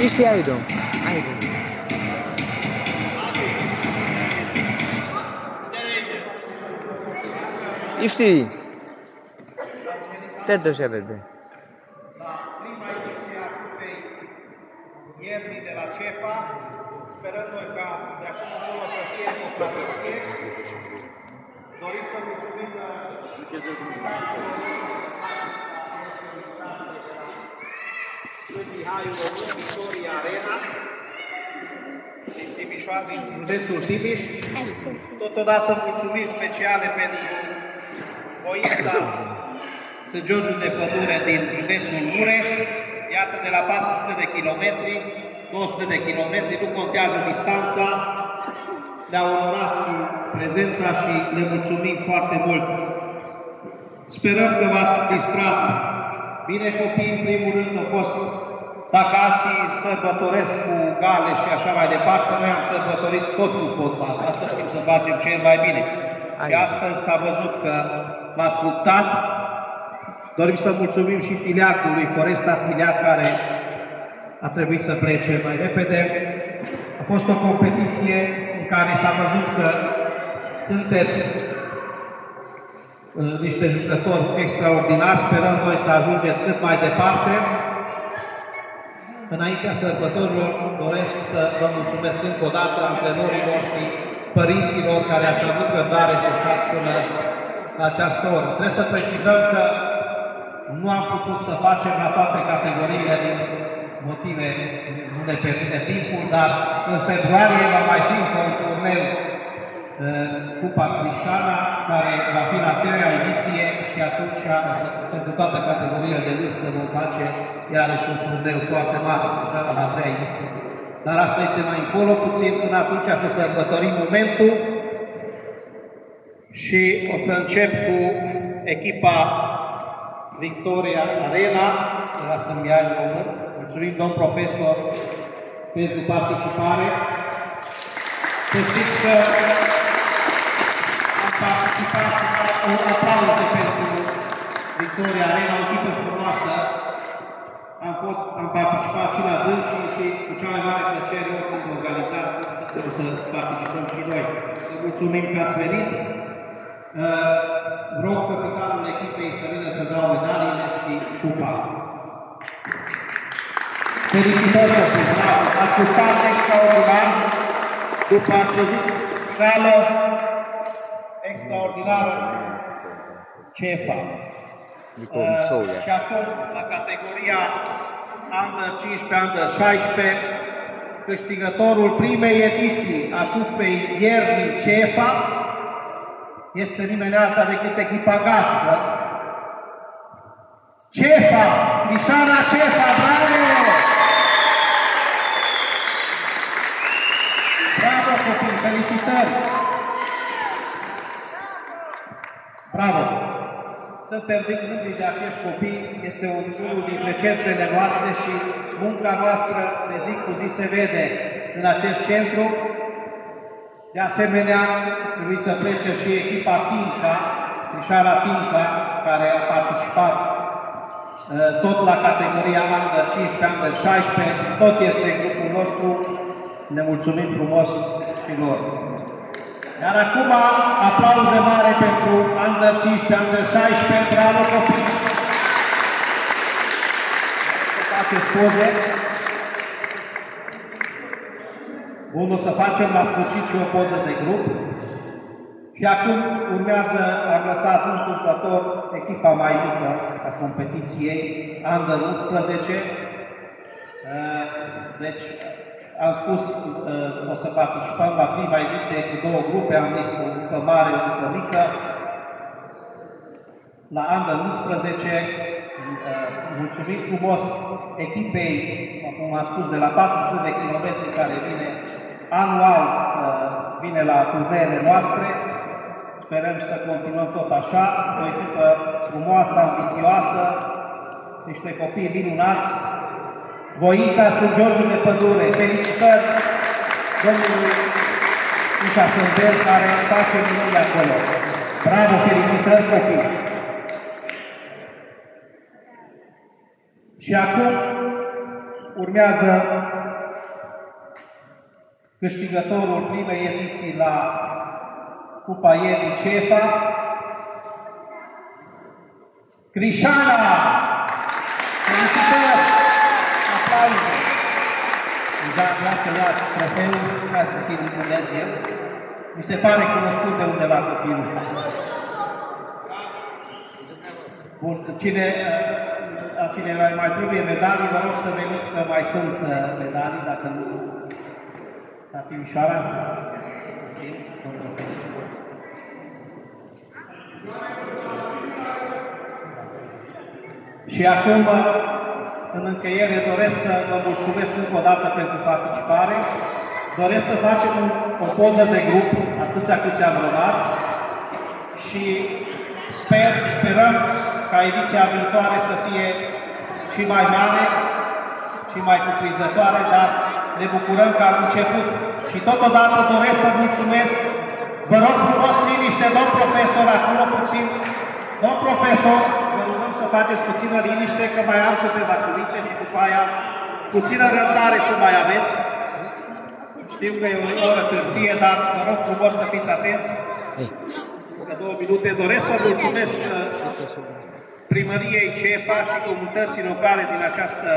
İşte aydım. Aydım. İşte. Te deja vede. La prima ediție a cupei iernii de la CEFA, sperăm noi ca de acum încolo să fie o tradiție. Dorim să mulțumim Mihaiul Român, Victoria Arena, din Timișoara, din județul Timiș. Totodată mulțumiri speciale pentru voința Sârgiorgiu de Pădure din județul Mureș. Iată, de la 400 de kilometri, 200 de kilometri, nu contează distanța, ne-au onorat cu prezența și le mulțumim foarte mult. Sperăm că v-ați distrat bine copiii, în primul rând, au fost, dacă alții sărbătoresc cu gale și așa mai departe, noi am sărbătorit tot cu fotbal, asta știm să facem cel mai bine. Și astăzi s-a văzut că v-ați luptat. Dorim să mulțumim și filiacului Foresta Filiac, care a trebuit să plece mai repede. A fost o competiție în care s-a văzut că sunteți niște jucători extraordinari. Sperăm noi să ajungeți cât mai departe. Înaintea sărbătorilor doresc să vă mulțumesc încă o dată antrenorilor și părinților care ați avut răbdare să stați până la această oră. Trebuie să precizăm că nu am putut să facem la toate categoriile din motive nu ne permite timpul, dar în februarie va mai fi un turneu Cupa Crișana, care va fi la 3-a ediție și atunci, pentru toate categoriile de vârstă, vom face iarăși un turneu foarte mare, deja la 3-a ediție. Dar asta este mai încolo puțin, până atunci să sărbătorim momentul și o să încep cu echipa Victoria Arena, de la Sâmbiani Român. Mulțumim, domn profesor, pentru participare. Să știți că am participat cu un aplauze pentru Victoria Arena, o echipă frumoasă. Am participat și la dânsii și cu cea mai mare plăcere oricând organizați, o să participăm și noi. Să mulțumim că ați venit. Rog capitanul echipei să vină să dau medaliile și cupa. Felicitări, bravo! Ați luptat extraordinar după finală extraordinară CEFA. Și acum, la categoria Under 15, Under 16, câștigătorul primei ediții a cupei iernii CEFA este nimeni alta decât echipa gazdă. CEFA! Crișana CEFA! Bravo! Bravo, copii! Felicitări! Bravo! Suntem mândri de acești copii. Este unul dintre centrele noastre și munca noastră de zi cu zi se vede în acest centru. De asemenea, trebuie să plece și echipa Tinca, Crișana Tinca, care a participat tot la categoria Under 15, Under 16, tot este grupul nostru. Ne mulțumim frumos și lor. Iar acum, aplauze mare pentru Under 15, Under 16, bravo copii! Să faceți poze. Bun, o să facem la sfârșit și o poză de grup. Și acum urmează, am lăsat întâmplător echipa mai mică a competiției, Under 11. Deci, am spus, o să participăm la prima ediție cu două grupe, am zis o grupă mare, o grupă mică. La Under 11, mulțumim frumos echipei, cum am spus, de la 400 de kilometri care vine anual, vine la turneele noastre. Sperăm să continuăm tot așa, o echipă frumoasă, ambițioasă, niște copii minunați. Voința Sârgiorgiu de Pădure. Felicitări domnului Mișa Sândel, care face minuni acolo. Bravo, felicitări copii! Și acum urmează câștigătorul primei ediții la Cupa Iebii CEFA, Crișana! Felicitări! Aplauze! Deja vrea să ia trofeul ca să țin unde el. Mi se pare cunoscut de undeva copilul. Bun, cine mai trebuie medalii, vă rog să veniți că mai sunt medalii, dacă nu... La Timișoara? Și acum, în încheiere, doresc să vă mulțumesc încă o dată pentru participare. Doresc să facem o poză de grup, atâția câți am rămas, și sperăm ca ediția viitoare să fie și mai mare, și mai cuprinzătoare, dar ne bucurăm că am început. Și totodată doresc să mulțumesc, vă rog frumos liniște, domn profesor, acolo puțin, domn profesor, vă rugăm să faceți puțină liniște, că mai am câteva cuvinte și după aia puțină răbdare să mai aveți. Știu că e o oră târzie, dar vă rog frumos să fiți atenți. Încă 2 minute. Doresc să mulțumesc primăriei CEFA și comunității locale din această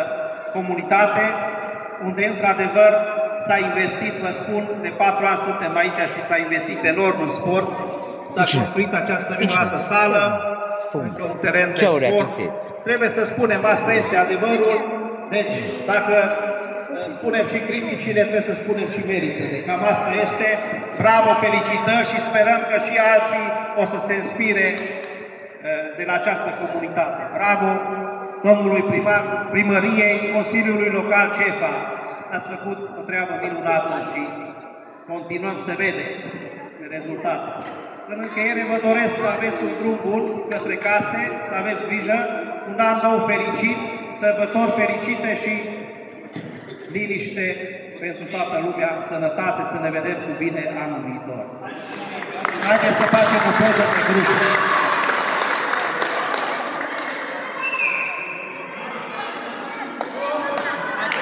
comunitate, unde într-adevăr s-a investit, vă spun, de 4 ani suntem aici și s-a investit enorm în sport. S-a construit această minunată sală, încă un teren de sport. Trebuie să spunem, asta este adevărul. Deci, dacă spunem și criticile, trebuie să spunem și meritele. Cam asta este. Bravo, felicitări și sperăm că și alții o să se inspire de la această comunitate. Bravo domnului primar, primăriei, Consiliului Local CEFA. Ați făcut o treabă minunată și continuăm să vedem rezultate. În încheiere vă doresc să aveți un drum bun către case, să aveți grijă, un an nou fericit, sărbători fericite și liniște pentru toată lumea, sănătate, să ne vedem cu bine anul viitor. Haideți să facem o poză de grup.